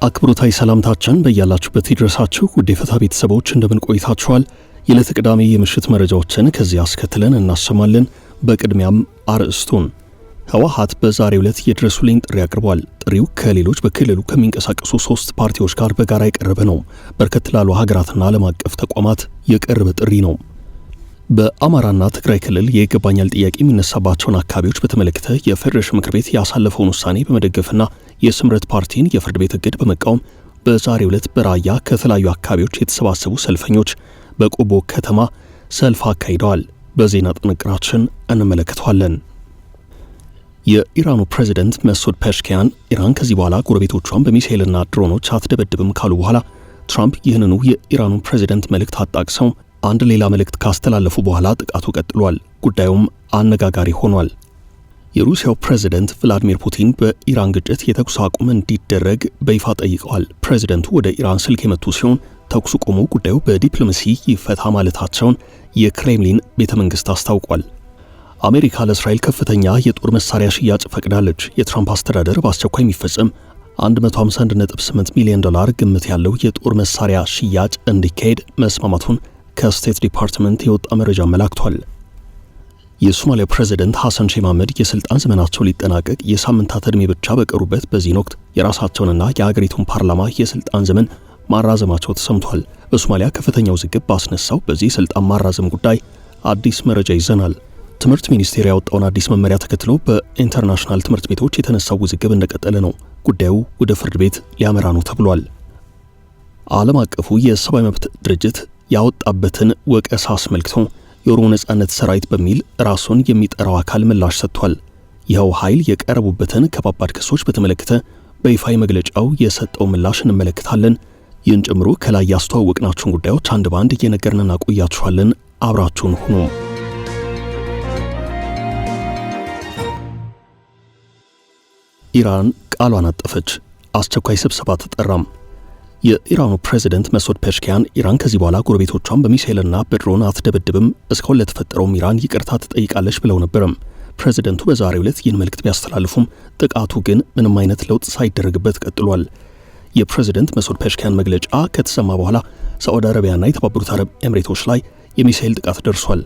አክብሮታዊ ሰላምታችን በእያላችሁበት ይድረሳችሁ። ውድ የፈታ ቤተሰቦች እንደምን ቆይታችኋል? የዕለተ ቅዳሜ የምሽት መረጃዎችን ከዚህ አስከትለን እናሰማለን። በቅድሚያም አርዕስቱን ህወሓት በዛሬው ዕለት የድረሱልኝ ጥሪ አቅርቧል። ጥሪው ከሌሎች በክልሉ ከሚንቀሳቀሱ 3 ፓርቲዎች ጋር በጋራ የቀረበ ነው። በርከት ላሉ ሀገራትና ዓለም አቀፍ ተቋማት የቀረበ ጥሪ ነው። በአማራና ትግራይ ክልል የይገባኛል ጥያቄ የሚነሳባቸውን አካባቢዎች በተመለከተ የፌዴሬሽን ምክር ቤት ያሳለፈውን ውሳኔ በመደገፍና የስምረት ፓርቲን የፍርድ ቤት እግድ በመቃወም በዛሬው ዕለት በራያ ከተለያዩ አካባቢዎች የተሰባሰቡ ሰልፈኞች በቆቦ ከተማ ሰልፍ አካሂደዋል። በዜና ጥንቅራችን እንመለከተዋለን። የኢራኑ ፕሬዝዳንት መሱድ ፔሽኪያን ኢራን ከዚህ በኋላ ጎረቤቶቿን በሚሳኤልና ድሮኖች አትደበድብም ካሉ በኋላ ትራምፕ ይህንኑ የኢራኑ ፕሬዝዳንት መልእክት አጣቅሰው አንድ ሌላ መልእክት ካስተላለፉ በኋላ ጥቃቱ ቀጥሏል። ጉዳዩም አነጋጋሪ ሆኗል። የሩሲያው ፕሬዝዳንት ቭላዲሚር ፑቲን በኢራን ግጭት የተኩስ አቁም እንዲደረግ በይፋ ጠይቀዋል። ፕሬዝዳንቱ ወደ ኢራን ስልክ የመቱ ሲሆን ተኩስ ቆሞ ጉዳዩ በዲፕሎማሲ ይፈታ ማለታቸውን የክሬምሊን ቤተመንግስት አስታውቋል። አሜሪካ ለእስራኤል ከፍተኛ የጦር መሳሪያ ሽያጭ ፈቅዳለች። የትራምፕ አስተዳደር በአስቸኳይ የሚፈጸም $151.8 ሚሊዮን ግምት ያለው የጦር መሳሪያ ሽያጭ እንዲካሄድ መስማማቱን ከስቴት ዲፓርትመንት የወጣ መረጃ አመላክቷል። የሶማሊያ ፕሬዝዳንት ሐሰን ሼህ መሐመድ የስልጣን ዘመናቸው ሊጠናቀቅ የሳምንታት ዕድሜ ብቻ በቀሩበት በዚህ ወቅት የራሳቸውንና የሀገሪቱን ፓርላማ የስልጣን ዘመን ማራዘማቸው ተሰምቷል። በሶማሊያ ከፍተኛ ውዝግብ ባስነሳው በዚህ ስልጣን ማራዘም ጉዳይ አዲስ መረጃ ይዘናል። ትምህርት ሚኒስቴር ያወጣውን አዲስ መመሪያ ተከትሎ በኢንተርናሽናል ትምህርት ቤቶች የተነሳው ውዝግብ እንደቀጠለ ነው። ጉዳዩ ወደ ፍርድ ቤት ሊያመራ ነው ተብሏል። ዓለም አቀፉ የሰብአዊ መብት ድርጅት ያወጣበትን ወቀሳ አስመልክቶ የኦሮሞ ነጻነት ሰራዊት በሚል ራሱን የሚጠራው አካል ምላሽ ሰጥቷል። ይኸው ኃይል የቀረቡበትን ከባባድ ክሶች በተመለከተ በይፋዊ መግለጫው የሰጠው ምላሽ እንመለከታለን። ይህን ጨምሮ ከላይ ያስተዋወቅናችሁን ጉዳዮች አንድ ባንድ እየነገርን እናቆያችኋለን። አብራችሁን ሁኑ። ኢራን ቃሏን አጠፈች። አስቸኳይ ስብሰባ ተጠራም። የኢራኑ ፕሬዝዳንት መሱድ ፔሽኪያን ኢራን ከዚህ በኋላ ጎረቤቶቿን በሚሳኤልና በድሮን አትደበድብም፣ እስካሁን ለተፈጠረውም ኢራን ይቅርታ ትጠይቃለች ብለው ነበርም። ፕሬዝዳንቱ በዛሬው ዕለት ይህን መልእክት ቢያስተላልፉም ጥቃቱ ግን ምንም አይነት ለውጥ ሳይደረግበት ቀጥሏል። የፕሬዝዳንት መሱድ ፔሽኪያን መግለጫ ከተሰማ በኋላ ሳዑዲ አረቢያና የተባበሩት አረብ ኤምሬቶች ላይ የሚሳኤል ጥቃት ደርሷል።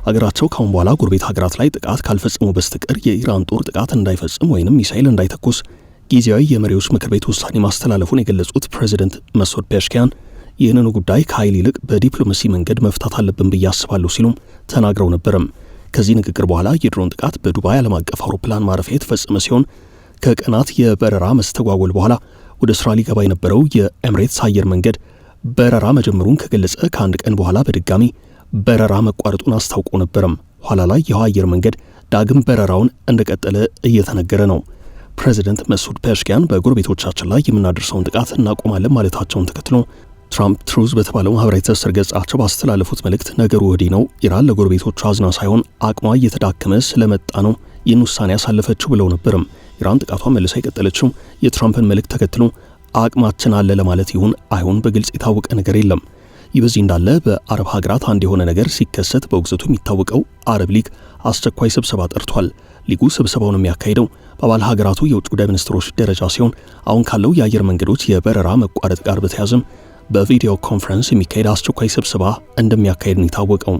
አገራቸው ካሁን በኋላ ጎረቤት ሀገራት ላይ ጥቃት ካልፈጸሙ በስተቀር የኢራን ጦር ጥቃት እንዳይፈጽም ወይንም ሚሳኤል እንዳይተኩስ ጊዜያዊ የመሪዎች ምክር ቤት ውሳኔ ማስተላለፉን የገለጹት ፕሬዝዳንት መሱድ ፔሽኪያን ይህንኑ ጉዳይ ከኃይል ይልቅ በዲፕሎማሲ መንገድ መፍታት አለብን ብዬ አስባለሁ ሲሉም ተናግረው ነበርም። ከዚህ ንግግር በኋላ የድሮን ጥቃት በዱባይ ዓለም አቀፍ አውሮፕላን ማረፊያ የተፈጸመ ሲሆን ከቀናት የበረራ መስተጓጎል በኋላ ወደ ስራ ሊገባ የነበረው የኤምሬትስ አየር መንገድ በረራ መጀመሩን ከገለጸ ከአንድ ቀን በኋላ በድጋሚ በረራ መቋረጡን አስታውቆ ነበርም። ኋላ ላይ ይኸው አየር መንገድ ዳግም በረራውን እንደቀጠለ እየተነገረ ነው። ፕሬዝዳንት መሱድ ፔሽኪያን በጎረቤቶቻችን ላይ የምናደርሰውን ጥቃት እናቆማለን ማለታቸውን ተከትሎ ትራምፕ ትሩዝ በተባለው ማህበራዊ ትስስር ገጻቸው ባስተላለፉት መልእክት ነገሩ ወዲህ ነው፣ ኢራን ለጎረቤቶቿ አዝና ሳይሆን አቅሟ እየተዳከመ ስለመጣ ነው ይህን ውሳኔ ያሳለፈችው ብለው ነበርም። ኢራን ጥቃቷን መልሳ የቀጠለችው የትራምፕን መልእክት ተከትሎ አቅማችን አለ ለማለት ይሁን አይሁን በግልጽ የታወቀ ነገር የለም። ይህ በዚህ እንዳለ በአረብ ሀገራት አንድ የሆነ ነገር ሲከሰት በውግዘቱ የሚታወቀው አረብ ሊግ አስቸኳይ ስብሰባ ጠርቷል። ሊጉ ስብሰባውን የሚያካሂደው በአባል ሀገራቱ የውጭ ጉዳይ ሚኒስትሮች ደረጃ ሲሆን አሁን ካለው የአየር መንገዶች የበረራ መቋረጥ ጋር በተያያዘም በቪዲዮ ኮንፈረንስ የሚካሄድ አስቸኳይ ስብሰባ እንደሚያካሄድ ነው የታወቀው።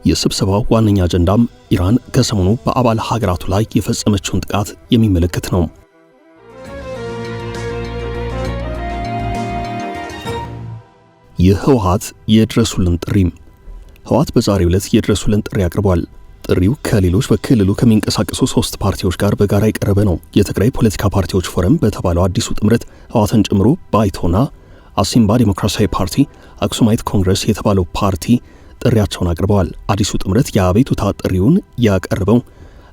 የስብሰባው ዋነኛ አጀንዳም ኢራን ከሰሞኑ በአባል ሀገራቱ ላይ የፈጸመችውን ጥቃት የሚመለከት ነው። የህወሓት የድረሱልን ጥሪ። ህወሓት በዛሬው ዕለት የድረሱልን ጥሪ አቅርቧል። ጥሪው ከሌሎች በክልሉ ከሚንቀሳቀሱ 3 ፓርቲዎች ጋር በጋራ የቀረበ ነው። የትግራይ ፖለቲካ ፓርቲዎች ፎረም በተባለው አዲሱ ጥምረት ህወሓትን ጨምሮ ባይቶና፣ አሲምባ ዲሞክራሲያዊ ፓርቲ፣ አክሱማይት ኮንግረስ የተባለው ፓርቲ ጥሪያቸውን አቅርበዋል። አዲሱ ጥምረት የአቤቱታ ጥሪውን ያቀረበው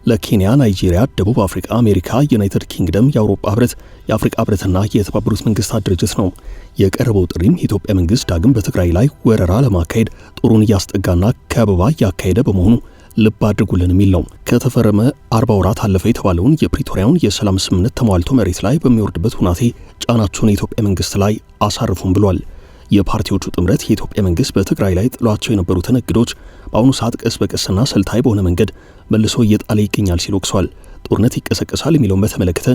ለኬንያ፣ ናይጄሪያ፣ ደቡብ አፍሪካ፣ አሜሪካ፣ ዩናይትድ ኪንግደም፣ የአውሮፓ ህብረት፣ የአፍሪካ ህብረትና የተባበሩት መንግስታት ድርጅት ነው። የቀረበው ጥሪም የኢትዮጵያ መንግስት ዳግም በትግራይ ላይ ወረራ ለማካሄድ ጦሩን እያስጠጋና ከበባ እያካሄደ በመሆኑ ልብ አድርጉልን የሚል ነው። ከተፈረመ 40 ወራት አለፈ የተባለውን የፕሪቶሪያውን የሰላም ስምምነት ተሟልቶ መሬት ላይ በሚወርድበት ሁናቴ ጫናችሁን የኢትዮጵያ መንግስት ላይ አሳርፉም ብሏል። የፓርቲዎቹ ጥምረት የኢትዮጵያ መንግስት በትግራይ ላይ ጥሏቸው የነበሩትን እግዶች በአሁኑ ሰዓት ቀስ በቀስና ስልታዊ በሆነ መንገድ መልሶ እየጣለ ይገኛል ሲል ወቅሷል። ጦርነት ይቀሰቀሳል የሚለውን በተመለከተ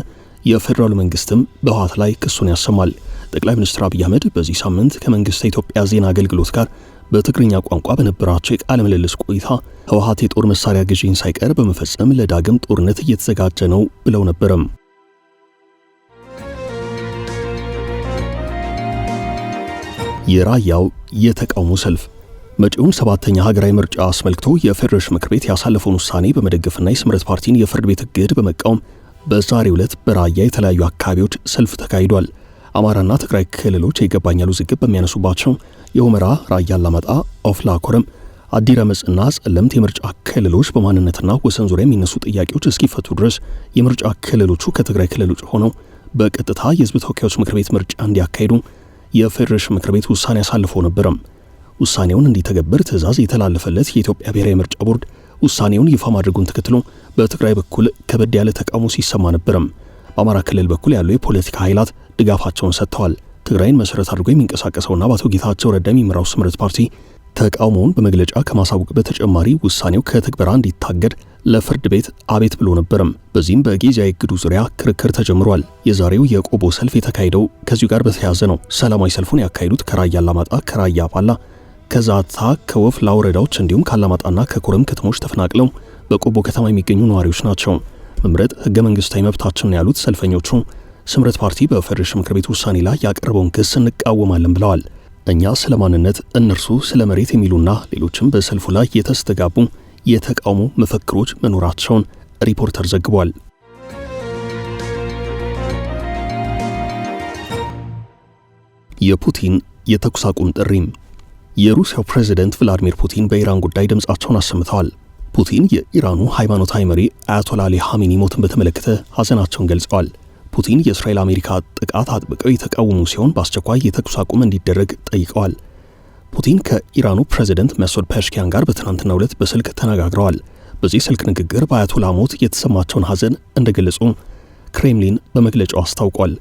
የፌዴራሉ መንግስትም በህወሓት ላይ ክሱን ያሰማል። ጠቅላይ ሚኒስትር አብይ አህመድ በዚህ ሳምንት ከመንግስት የኢትዮጵያ ዜና አገልግሎት ጋር በትግርኛ ቋንቋ በነበራቸው የቃለ ምልልስ ቆይታ ህወሓት የጦር መሳሪያ ግዢን ሳይቀር በመፈጸም ለዳግም ጦርነት እየተዘጋጀ ነው ብለው ነበረም። የራያው የተቃውሞ ሰልፍ መጪውን 7ኛ ሀገራዊ ምርጫ አስመልክቶ የፌዴሬሽን ምክር ቤት ያሳለፈውን ውሳኔ በመደገፍና የስምረት ፓርቲን የፍርድ ቤት እግድ በመቃወም በዛሬው ዕለት በራያ የተለያዩ አካባቢዎች ሰልፍ ተካሂዷል። አማራና ትግራይ ክልሎች የይገባኛል ውዝግብ በሚያነሱባቸው የሁመራ፣ ራያ አላማጣ፣ ኦፍላ ኮረም፣ አዲረመጽና ጸለምት የምርጫ ክልሎች በማንነትና ወሰን ዙሪያ የሚነሱ ጥያቄዎች እስኪፈቱ ድረስ የምርጫ ክልሎቹ ከትግራይ ክልል ውጭ ሆነው በቀጥታ የህዝብ ተወካዮች ምክር ቤት ምርጫ እንዲያካሂዱ የፌዴሬሽን ምክር ቤት ውሳኔ አሳልፎ ነበረም። ውሳኔውን እንዲተገበር ትዕዛዝ የተላለፈለት የኢትዮጵያ ብሔራዊ ምርጫ ቦርድ ውሳኔውን ይፋ ማድረጉን ተከትሎ በትግራይ በኩል ከበድ ያለ ተቃውሞ ሲሰማ ነበረም። በአማራ ክልል በኩል ያሉ የፖለቲካ ኃይላት ድጋፋቸውን ሰጥተዋል። ትግራይን መሰረት አድርጎ የሚንቀሳቀሰውና በአቶ ጌታቸው ረዳ የሚመራው ስምረት ፓርቲ ተቃውሞውን በመግለጫ ከማሳወቅ በተጨማሪ ውሳኔው ከትግበራ እንዲታገድ ለፍርድ ቤት አቤት ብሎ ነበረም። በዚህም በጊዜያዊ እግዱ ዙሪያ ክርክር ተጀምሯል። የዛሬው የቆቦ ሰልፍ የተካሄደው ከዚሁ ጋር በተያያዘ ነው። ሰላማዊ ሰልፉን ያካሄዱት ከራያ አላማጣ፣ ከራያ ባላ፣ ከዛታ፣ ከወፍላ ወረዳዎች እንዲሁም ከአላማጣና ከኮረም ከተሞች ተፈናቅለው በቆቦ ከተማ የሚገኙ ነዋሪዎች ናቸው። መምረጥ ህገ መንግስታዊ መብታችን ነው ያሉት ሰልፈኞቹ ስምረት ፓርቲ በፌዴሬሽን ምክር ቤት ውሳኔ ላይ ያቀረበውን ክስ እንቃወማለን ብለዋል። እኛ ስለ ማንነት፣ እነርሱ ስለ መሬት የሚሉና ሌሎችም በሰልፉ ላይ የተስተጋቡ የተቃውሞ መፈክሮች መኖራቸውን ሪፖርተር ዘግቧል። የፑቲን የተኩስ አቁም ጥሪም የሩሲያው ፕሬዝዳንት ቭላዲሚር ፑቲን በኢራን ጉዳይ ድምጻቸውን አሰምተዋል። ፑቲን የኢራኑ ሃይማኖታዊ መሪ አያቶላ አሊ ኻሜኒ ሞትን በተመለከተ ሐዘናቸውን ገልጸዋል። ፑቲን የእስራኤል አሜሪካ ጥቃት አጥብቀው የተቃወሙ ሲሆን በአስቸኳይ የተኩስ አቁም እንዲደረግ ጠይቀዋል። ፑቲን ከኢራኑ ፕሬዝዳንት መሱድ ፔሽኪያን ጋር በትናንትናው ዕለት በስልክ ተነጋግረዋል። በዚህ ስልክ ንግግር በአያቶላ ሞት የተሰማቸውን ሐዘን እንደገለጹ ክሬምሊን በመግለጫው አስታውቋል።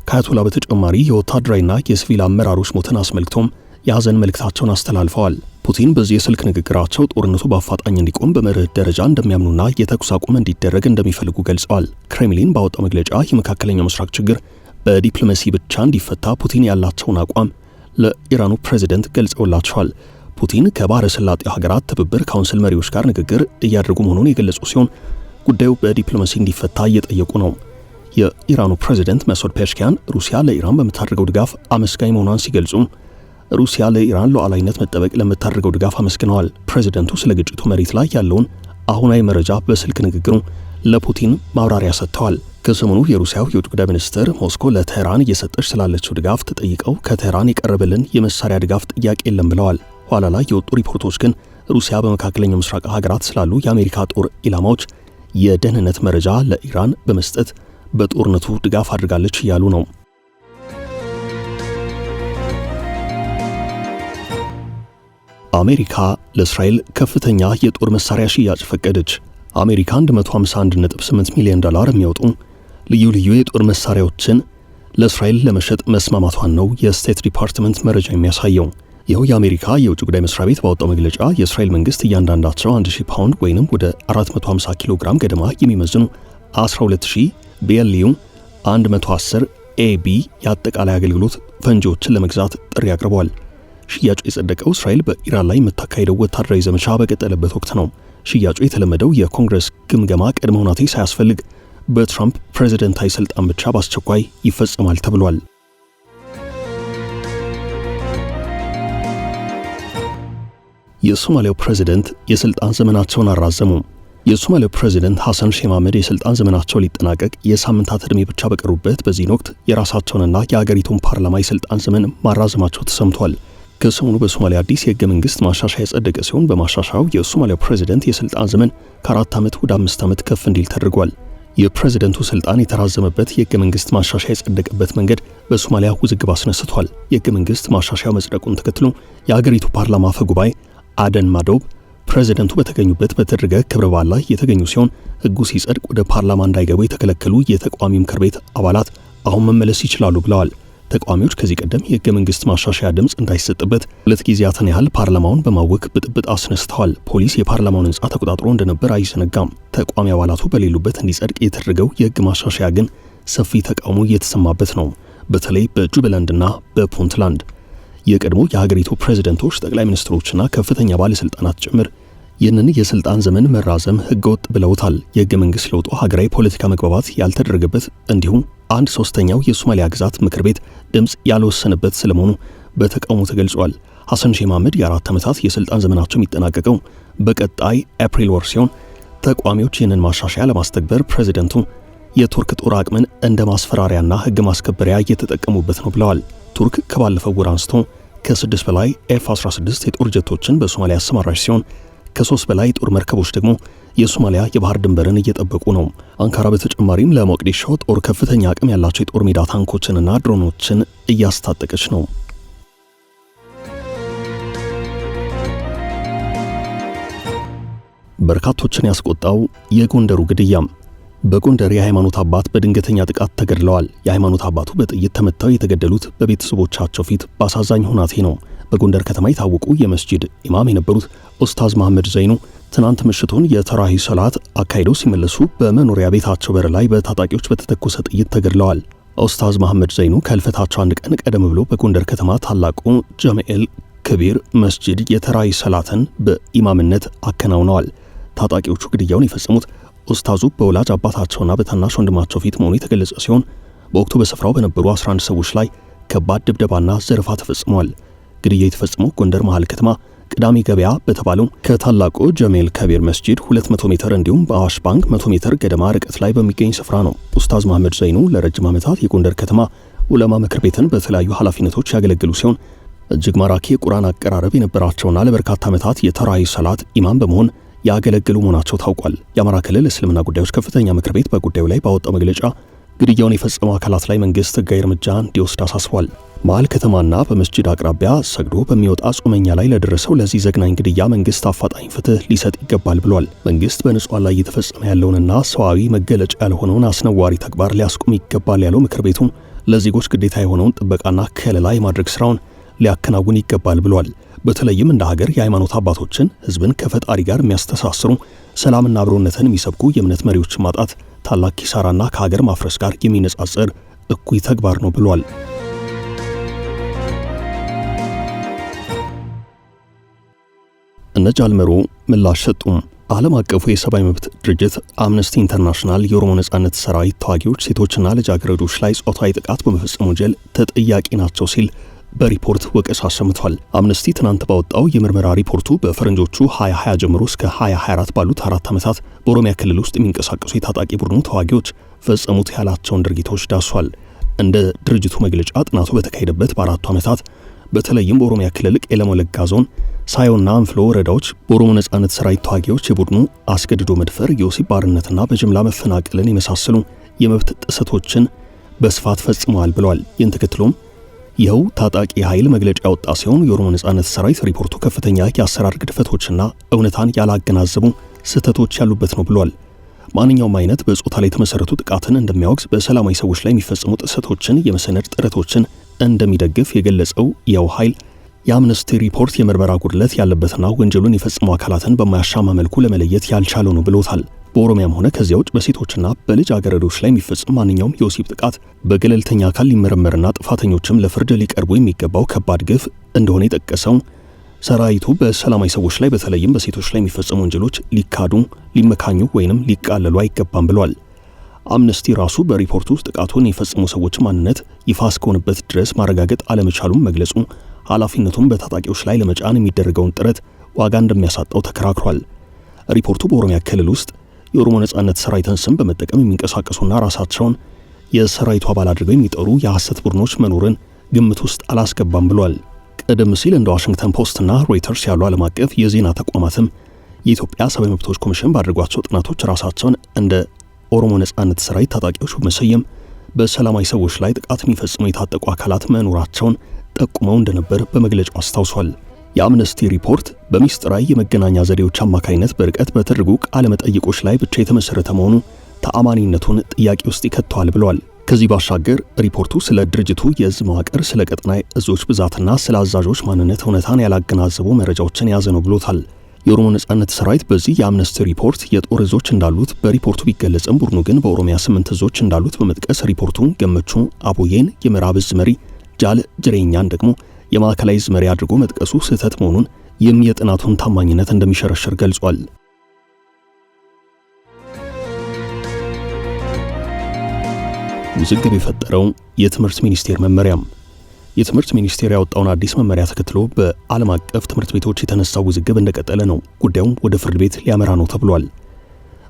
ከአያቶላ በተጨማሪ የወታደራዊና የሲቪል አመራሮች ሞትን አስመልክቶም የሐዘን መልእክታቸውን አስተላልፈዋል። ፑቲን በዚህ የስልክ ንግግራቸው ጦርነቱ በአፋጣኝ እንዲቆም በመርህ ደረጃ እንደሚያምኑና የተኩስ አቁም እንዲደረግ እንደሚፈልጉ ገልጸዋል። ክሬምሊን ባወጣው መግለጫ የመካከለኛው ምስራቅ ችግር በዲፕሎማሲ ብቻ እንዲፈታ ፑቲን ያላቸውን አቋም ለኢራኑ ፕሬዝዳንት ገልጸውላቸዋል። ፑቲን ከባህረ ሰላጤው ሀገራት ትብብር ካውንስል መሪዎች ጋር ንግግር እያደረጉ መሆኑን የገለጹ ሲሆን ጉዳዩ በዲፕሎማሲ እንዲፈታ እየጠየቁ ነው። የኢራኑ ፕሬዝዳንት መሱድ ፔሽኪያን ሩሲያ ለኢራን በምታደርገው ድጋፍ አመስጋኝ መሆኗን ሲገልጹ ሩሲያ ለኢራን ሉዓላዊነት መጠበቅ ለምታደርገው ድጋፍ አመስግነዋል። ፕሬዝዳንቱ ስለ ግጭቱ መሬት ላይ ያለውን አሁናዊ መረጃ በስልክ ንግግሩ ለፑቲን ማብራሪያ ሰጥተዋል። ከሰሞኑ የሩሲያው የውጭ ጉዳይ ሚኒስትር ሞስኮ ለቴህራን እየሰጠች ስላለችው ድጋፍ ተጠይቀው ከቴህራን የቀረበልን የመሳሪያ ድጋፍ ጥያቄ የለም ብለዋል። ኋላ ላይ የወጡ ሪፖርቶች ግን ሩሲያ በመካከለኛው ምስራቅ ሀገራት ስላሉ የአሜሪካ ጦር ኢላማዎች የደህንነት መረጃ ለኢራን በመስጠት በጦርነቱ ድጋፍ አድርጋለች እያሉ ነው። አሜሪካ ለእስራኤል ከፍተኛ የጦር መሳሪያ ሽያጭ ፈቀደች። አሜሪካ 151.8 ሚሊዮን ዶላር የሚያወጡ ልዩ ልዩ የጦር መሳሪያዎችን ለእስራኤል ለመሸጥ መስማማቷን ነው የስቴት ዲፓርትመንት መረጃ የሚያሳየው። ይኸው የአሜሪካ የውጭ ጉዳይ መስሪያ ቤት ባወጣው መግለጫ የእስራኤል መንግስት እያንዳንዳቸው 1000 ፓውንድ ወይንም ወደ 450 ኪሎ ግራም ገደማ የሚመዝኑ 12000 BLU 110 AB የአጠቃላይ አገልግሎት ፈንጂዎችን ለመግዛት ጥሪ አቅርበዋል። ሽያጩ የጸደቀው እስራኤል በኢራን ላይ የምታካሄደው ወታደራዊ ዘመቻ በቀጠለበት ወቅት ነው። ሽያጩ የተለመደው የኮንግረስ ግምገማ ቅድመ ሁኔታ ሳያስፈልግ በትራምፕ ፕሬዝዳንታዊ ስልጣን ብቻ በአስቸኳይ ይፈጸማል ተብሏል። የሶማሊያው ፕሬዝዳንት የስልጣን ዘመናቸውን አራዘሙ። የሶማሊያው ፕሬዝዳንት ሐሰን ሼህ መሐመድ የስልጣን ዘመናቸው ሊጠናቀቅ የሳምንታት ዕድሜ ብቻ በቀሩበት በዚህ ወቅት የራሳቸውንና የአገሪቱን ፓርላማ የስልጣን ዘመን ማራዘማቸው ተሰምቷል። ከሰሞኑ በሶማሊያ አዲስ የህገ መንግስት ማሻሻያ የጸደቀ ሲሆን በማሻሻያው የሶማሊያው ፕሬዝዳንት የስልጣን ዘመን ከ4 ዓመት ወደ 5 ዓመት ከፍ እንዲል ተደርጓል። የፕሬዝዳንቱ ስልጣን የተራዘመበት የህገ መንግስት ማሻሻያ የጸደቀበት መንገድ በሶማሊያ ውዝግብ አስነስቷል። የህገ መንግስት ማሻሻያው መጽደቁን ተከትሎ የአገሪቱ ፓርላማ አፈ ጉባኤ አደን ማዶብ ፕሬዝዳንቱ በተገኙበት በተደረገ ክብረ በዓል ላይ የተገኙ ሲሆን ህጉ ሲጸድቅ ወደ ፓርላማ እንዳይገቡ የተከለከሉ የተቃዋሚ ምክር ቤት አባላት አሁን መመለስ ይችላሉ ብለዋል። ተቃዋሚዎች ከዚህ ቀደም የህገ መንግስት ማሻሻያ ድምፅ እንዳይሰጥበት 2 ጊዜያትን ያህል ፓርላማውን በማወክ ብጥብጥ አስነስተዋል። ፖሊስ የፓርላማውን ህንፃ ተቆጣጥሮ እንደነበር አይዘነጋም። ተቃዋሚ አባላቱ በሌሉበት እንዲጸድቅ የተደረገው የህግ ማሻሻያ ግን ሰፊ ተቃውሞ እየተሰማበት ነው። በተለይ በጁበላንድና በፑንትላንድ የቀድሞ የሀገሪቱ ፕሬዝዳንቶች፣ ጠቅላይ ሚኒስትሮችና ከፍተኛ ባለስልጣናት ጭምር ይህንን የስልጣን ዘመን መራዘም ህገወጥ ብለውታል። የህገ መንግስት ለውጡ ሀገራዊ ፖለቲካ መግባባት ያልተደረገበት እንዲሁም 1/3ኛው የሶማሊያ ግዛት ምክር ቤት ድምፅ ያልወሰነበት ስለመሆኑ በተቃውሞ ተገልጿል። ሐሰን ሼህ መሐመድ የ4 ዓመታት የስልጣን ዘመናቸው የሚጠናቀቀው በቀጣይ ኤፕሪል ወር ሲሆን ተቃዋሚዎች ይህንን ማሻሻያ ለማስተግበር ፕሬዝዳንቱ የቱርክ ጦር አቅምን እንደ ማስፈራሪያና ህግ ማስከበሪያ እየተጠቀሙበት ነው ብለዋል። ቱርክ ከባለፈው ወር አንስቶ ከ6 በላይ F-16 የጦር ጀቶችን በሶማሊያ አሰማራች ሲሆን ከ3 በላይ ጦር መርከቦች ደግሞ የሶማሊያ የባህር ድንበርን እየጠበቁ ነው። አንካራ በተጨማሪም ለሞቃዲሾ ጦር ከፍተኛ አቅም ያላቸው የጦር ሜዳ ታንኮችንና ድሮኖችን እያስታጠቀች ነው። በርካቶችን ያስቆጣው የጎንደሩ ግድያም በጎንደር የሃይማኖት አባት በድንገተኛ ጥቃት ተገድለዋል። የሃይማኖት አባቱ በጥይት ተመተው የተገደሉት በቤተሰቦቻቸው ፊት በአሳዛኝ ሁናቴ ነው። በጎንደር ከተማ የታወቁ የመስጂድ ኢማም የነበሩት ኡስታዝ መሐመድ ዘይኑ ትናንት ምሽቱን የተራሂ ሰላት አካሂደው ሲመለሱ በመኖሪያ ቤታቸው በር ላይ በታጣቂዎች በተተኮሰ ጥይት ተገድለዋል። ኡስታዝ መሐመድ ዘይኑ ከህልፈታቸው አንድ ቀን ቀደም ብሎ በጎንደር ከተማ ታላቁ ጀምኤል ከቢር መስጂድ የተራሂ ሰላትን በኢማምነት አከናውነዋል። ታጣቂዎቹ ግድያውን የፈጸሙት ኡስታዙ በወላጅ አባታቸውና በታናሽ ወንድማቸው ፊት መሆኑ የተገለጸ ሲሆን በወቅቱ በስፍራው በነበሩ 11 ሰዎች ላይ ከባድ ድብደባና ዘረፋ ተፈጽሟል። ግድያ የተፈጸመው ጎንደር መሃል ከተማ ቅዳሜ ገበያ በተባለው ከታላቁ ጀሜል ከቢር መስጂድ 200 ሜትር እንዲሁም በአዋሽ ባንክ 100 ሜትር ገደማ ርቀት ላይ በሚገኝ ስፍራ ነው። ኡስታዝ መሐመድ ዘይኑ ለረጅም ዓመታት የጎንደር ከተማ ዑለማ ምክር ቤትን በተለያዩ ኃላፊነቶች ያገለግሉ ሲሆን እጅግ ማራኪ የቁርአን አቀራረብ የነበራቸውና ለበርካታ ዓመታት የተራሂ ሰላት ኢማም በመሆን ያገለግሉ መሆናቸው ታውቋል። የአማራ ክልል እስልምና ጉዳዮች ከፍተኛ ምክር ቤት በጉዳዩ ላይ ባወጣው መግለጫ ግድያውን የፈጸሙ አካላት ላይ መንግስት ህጋዊ እርምጃ እንዲወስድ አሳስቧል። መሃል ከተማና በመስጂድ አቅራቢያ ሰግዶ በሚወጣ ጾመኛ ላይ ለደረሰው ለዚህ ዘግናኝ ግድያ መንግስት አፋጣኝ ፍትህ ሊሰጥ ይገባል ብሏል። መንግስት በንጹሃን ላይ እየተፈጸመ ያለውንና ሰዋዊ መገለጫ ያልሆነውን አስነዋሪ ተግባር ሊያስቆም ይገባል ያለው ምክር ቤቱ ለዜጎች ግዴታ የሆነውን ጥበቃና ከለላ የማድረግ ስራውን ሊያከናውን ይገባል ብሏል። በተለይም እንደ ሀገር የሃይማኖት አባቶችን ህዝብን ከፈጣሪ ጋር የሚያስተሳስሩ ሰላምና አብሮነትን የሚሰብኩ የእምነት መሪዎችን ማጣት ታላቅ ኪሳራና ከሀገር ማፍረስ ጋር የሚነጻጸር እኩይ ተግባር ነው ብሏል። እነ ጃልመሮ ምላሽ ሰጡም። ዓለም አቀፉ የሰብአዊ መብት ድርጅት አምነስቲ ኢንተርናሽናል የኦሮሞ ነጻነት ሰራዊት ተዋጊዎች ሴቶችና ልጃገረዶች ላይ ጾታዊ ጥቃት በመፈጸም ወንጀል ተጠያቂ ናቸው ሲል በሪፖርት ወቀሳ አሰምቷል። አምነስቲ ትናንት ባወጣው የምርመራ ሪፖርቱ በፈረንጆቹ 2020 ጀምሮ እስከ 2024 ባሉት 4 ዓመታት በኦሮሚያ ክልል ውስጥ የሚንቀሳቀሱ የታጣቂ ቡድኑ ተዋጊዎች ፈጸሙት ያላቸውን ድርጊቶች ዳሷል። እንደ ድርጅቱ መግለጫ ጥናቱ በተካሄደበት በ4 ዓመታት በተለይም በኦሮሚያ ክልል ቄለም ወለጋ ዞን ሳዮና አንፍሎ ወረዳዎች በኦሮሞ ነጻነት ሰራዊት ተዋጊዎች የቡድኑ አስገድዶ መድፈር፣ የወሲብ ባርነትና በጅምላ መፈናቀልን የመሳሰሉ የመብት ጥሰቶችን በስፋት ፈጽመዋል ብለዋል። ይህን ተከትሎም ይኸው ታጣቂ ኃይል መግለጫ ያወጣ ሲሆን የኦሮሞ ነጻነት ሰራዊት ሪፖርቱ ከፍተኛ የአሰራር ግድፈቶችና እውነታን ያላገናዘቡ ስህተቶች ያሉበት ነው ብሏል። ማንኛውም አይነት በጾታ ላይ የተመሰረቱ ጥቃትን እንደሚያወግዝ፣ በሰላማዊ ሰዎች ላይ የሚፈጸሙ ጥሰቶችን የመሰነድ ጥረቶችን እንደሚደግፍ የገለጸው ይኸው ኃይል የአምነስቲ ሪፖርት የምርመራ ጉድለት ያለበትና ወንጀሉን የፈጸሙ አካላትን በማያሻማ መልኩ ለመለየት ያልቻለው ነው ብሎታል። በኦሮሚያም ሆነ ከዚያ ውጭ በሴቶችና በልጃገረዶች ላይ የሚፈጸም ማንኛውም የወሲብ ጥቃት በገለልተኛ አካል ሊመረመርና ጥፋተኞችም ለፍርድ ሊቀርቡ የሚገባው ከባድ ግፍ እንደሆነ የጠቀሰው ሰራዊቱ በሰላማዊ ሰዎች ላይ በተለይም በሴቶች ላይ የሚፈጸሙ ወንጀሎች ሊካዱ፣ ሊመካኙ ወይንም ሊቃለሉ አይገባም ብሏል። አምነስቲ ራሱ በሪፖርቱ ውስጥ ጥቃቱን የፈጸሙ ሰዎች ማንነት ይፋ እስከሆነበት ድረስ ማረጋገጥ አለመቻሉም መግለጹ ኃላፊነቱን በታጣቂዎች ላይ ለመጫን የሚደረገውን ጥረት ዋጋ እንደሚያሳጣው ተከራክሯል። ሪፖርቱ በኦሮሚያ ክልል ውስጥ የኦሮሞ ነጻነት ሰራዊትን ስም በመጠቀም የሚንቀሳቀሱና ራሳቸውን የሰራዊቱ አባል አድርገው የሚጠሩ የሐሰት ቡድኖች መኖርን ግምት ውስጥ አላስገባም ብሏል። ቀደም ሲል እንደ ዋሽንግተን ፖስትና ሮይተርስ ያሉ ዓለም አቀፍ የዜና ተቋማትም የኢትዮጵያ ሰብአዊ መብቶች ኮሚሽን ባደረጓቸው ጥናቶች ራሳቸውን እንደ ኦሮሞ ነጻነት ሰራዊት ታጣቂዎች በመሰየም በሰላማዊ ሰዎች ላይ ጥቃት የሚፈጽሙ የታጠቁ አካላት መኖራቸውን ጠቁመው እንደነበር በመግለጫው አስታውሷል። የአምነስቲ ሪፖርት በሚስጥራዊ የመገናኛ ዘዴዎች አማካይነት በርቀት በተደረጉ ቃለ መጠይቆች ላይ ብቻ የተመሰረተ መሆኑ ተአማኒነቱን ጥያቄ ውስጥ ይከተዋል ብለዋል። ከዚህ ባሻገር ሪፖርቱ ስለ ድርጅቱ የእዝ መዋቅር፣ ስለ ቀጠናዊ እዞች ብዛትና ስለ አዛዦች ማንነት እውነታን ያላገናዘቡ መረጃዎችን የያዘ ነው ብሎታል። የኦሮሞ ነጻነት ሰራዊት በዚህ የአምነስቲ ሪፖርት የጦር እዞች እንዳሉት በሪፖርቱ ቢገለጽም ቡድኑ ግን በኦሮሚያ 8 እዞች እንዳሉት በመጥቀስ ሪፖርቱ ገመቹ አቦዬን የምዕራብ እዝ መሪ፣ ጃል ጅሬኛን ደግሞ የማዕከላዊ እዝ መሪ አድርጎ መጥቀሱ ስህተት መሆኑን ይህም የጥናቱን ታማኝነት እንደሚሸረሽር ገልጿል። ውዝግብ የፈጠረው የትምህርት ሚኒስቴር መመሪያም የትምህርት ሚኒስቴር ያወጣውን አዲስ መመሪያ ተከትሎ በዓለም አቀፍ ትምህርት ቤቶች የተነሳው ውዝግብ እንደቀጠለ ነው። ጉዳዩም ወደ ፍርድ ቤት ሊያመራ ነው ተብሏል።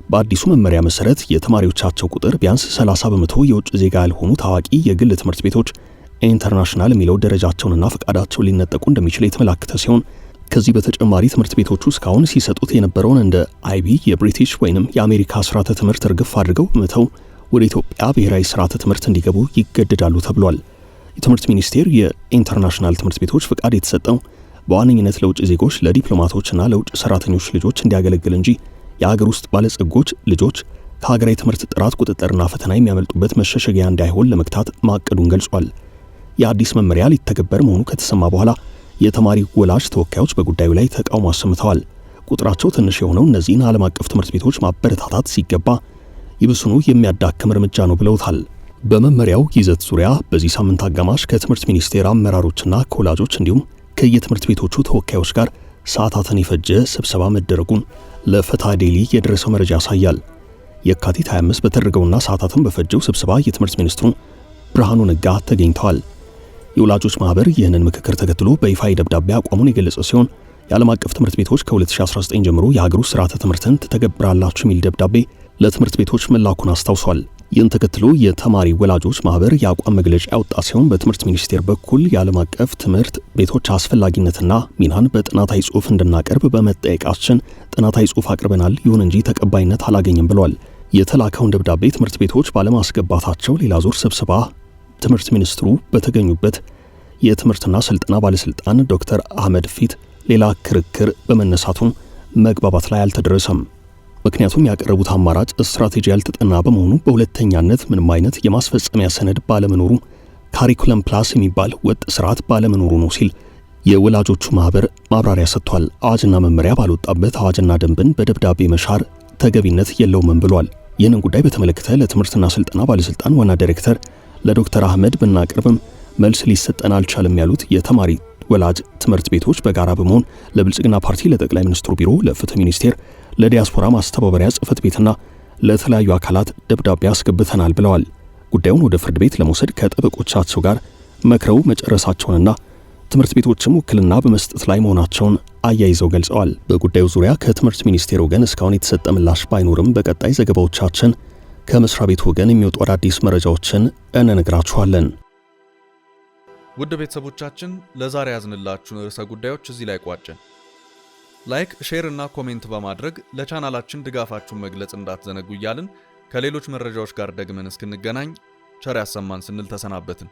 በአዲሱ መመሪያ መሰረት የተማሪዎቻቸው ቁጥር ቢያንስ 30 በመቶ የውጭ ዜጋ ያልሆኑ ታዋቂ የግል ትምህርት ቤቶች ኢንተርናሽናል የሚለው ደረጃቸውንና ፈቃዳቸውን ሊነጠቁ እንደሚችል የተመላከተ ሲሆን ከዚህ በተጨማሪ ትምህርት ቤቶቹ እስካሁን ሲሰጡት የነበረውን እንደ አይቢ የብሪቲሽ ወይንም የአሜሪካ ስርዓተ ትምህርት እርግፍ አድርገው በመተው ወደ ኢትዮጵያ ብሔራዊ ስርዓተ ትምህርት እንዲገቡ ይገደዳሉ ተብሏል። የትምህርት ሚኒስቴር የኢንተርናሽናል ትምህርት ቤቶች ፍቃድ የተሰጠው በዋነኝነት ለውጭ ዜጎች፣ ለዲፕሎማቶችና ለውጭ ሰራተኞች ልጆች እንዲያገለግል እንጂ የሀገር ውስጥ ባለጸጎች ልጆች ከሀገራዊ ትምህርት ጥራት ቁጥጥርና ፈተና የሚያመልጡበት መሸሸጊያ እንዳይሆን ለመግታት ማቀዱን ገልጿል። የአዲስ መመሪያ ሊተገበር መሆኑ ከተሰማ በኋላ የተማሪ ወላጅ ተወካዮች በጉዳዩ ላይ ተቃውሞ አሰምተዋል። ቁጥራቸው ትንሽ የሆነው እነዚህን ዓለም አቀፍ ትምህርት ቤቶች ማበረታታት ሲገባ ይብስኑ የሚያዳክም እርምጃ ነው ብለውታል። በመመሪያው ይዘት ዙሪያ በዚህ ሳምንት አጋማሽ ከትምህርት ሚኒስቴር አመራሮችና ከወላጆች እንዲሁም ከየትምህርት ቤቶቹ ተወካዮች ጋር ሰዓታትን የፈጀ ስብሰባ መደረጉን ለፈታ ዴሊ የደረሰው መረጃ ያሳያል። የካቲት 25 በተደረገውና ሰዓታትን በፈጀው ስብሰባ የትምህርት ሚኒስትሩ ብርሃኑ ነጋ ተገኝተዋል። የወላጆች ማህበር ይህንን ምክክር ተከትሎ በይፋ ደብዳቤ አቋሙን የገለጸ ሲሆን የዓለም አቀፍ ትምህርት ቤቶች ከ2019 ጀምሮ የሀገር ውስጥ ስርዓተ ትምህርትን ትተገብራላችሁ የሚል ደብዳቤ ለትምህርት ቤቶች መላኩን አስታውሷል። ይህን ተከትሎ የተማሪ ወላጆች ማህበር የአቋም መግለጫ ያወጣ ሲሆን በትምህርት ሚኒስቴር በኩል የዓለም አቀፍ ትምህርት ቤቶች አስፈላጊነትና ሚናን በጥናታዊ ጽሑፍ እንድናቀርብ በመጠየቃችን ጥናታዊ ጽሑፍ አቅርበናል፣ ይሁን እንጂ ተቀባይነት አላገኘም ብሏል። የተላከውን ደብዳቤ ትምህርት ቤቶች ባለማስገባታቸው ሌላ ዙር ስብሰባ ትምህርት ሚኒስትሩ በተገኙበት የትምህርትና ስልጠና ባለስልጣን ዶክተር አህመድ ፊት ሌላ ክርክር በመነሳቱ መግባባት ላይ አልተደረሰም። ምክንያቱም ያቀረቡት አማራጭ ስትራቴጂ ያልተጠና በመሆኑ በሁለተኛነት ምንም አይነት የማስፈጸሚያ ሰነድ ባለመኖሩ ካሪኩለም ፕላስ የሚባል ወጥ ስርዓት ባለመኖሩ ነው ሲል የወላጆቹ ማህበር ማብራሪያ ሰጥቷል። አዋጅና መመሪያ ባልወጣበት አዋጅና ደንብን በደብዳቤ መሻር ተገቢነት የለውም ብሏል። ይህንን ጉዳይ በተመለከተ ለትምህርትና ስልጠና ባለስልጣን ዋና ዳይሬክተር ለዶክተር አህመድ ብናቀርብም መልስ ሊሰጠን አልቻለም ያሉት የተማሪ ወላጅ ትምህርት ቤቶች በጋራ በመሆን ለብልጽግና ፓርቲ፣ ለጠቅላይ ሚኒስትሩ ቢሮ፣ ለፍትህ ሚኒስቴር፣ ለዲያስፖራ ማስተባበሪያ ጽህፈት ቤትና ለተለያዩ አካላት ደብዳቤ አስገብተናል ብለዋል። ጉዳዩን ወደ ፍርድ ቤት ለመውሰድ ከጠበቆቻቸው ጋር መክረው መጨረሳቸውንና ትምህርት ቤቶችም ውክልና በመስጠት ላይ መሆናቸውን አያይዘው ገልጸዋል። በጉዳዩ ዙሪያ ከትምህርት ሚኒስቴር ወገን እስካሁን የተሰጠ ምላሽ ባይኖርም በቀጣይ ዘገባዎቻችን ከመስሪያ ቤቱ ወገን የሚወጡ አዳዲስ መረጃዎችን እንነግራችኋለን። ውድ ቤተሰቦቻችን ለዛሬ ያዝንላችሁን ርዕሰ ጉዳዮች እዚህ ላይ ቋጨን። ላይክ፣ ሼር እና ኮሜንት በማድረግ ለቻናላችን ድጋፋችሁን መግለጽ እንዳትዘነጉ እያልን ከሌሎች መረጃዎች ጋር ደግመን እስክንገናኝ ቸር ያሰማን ስንል ተሰናበትን።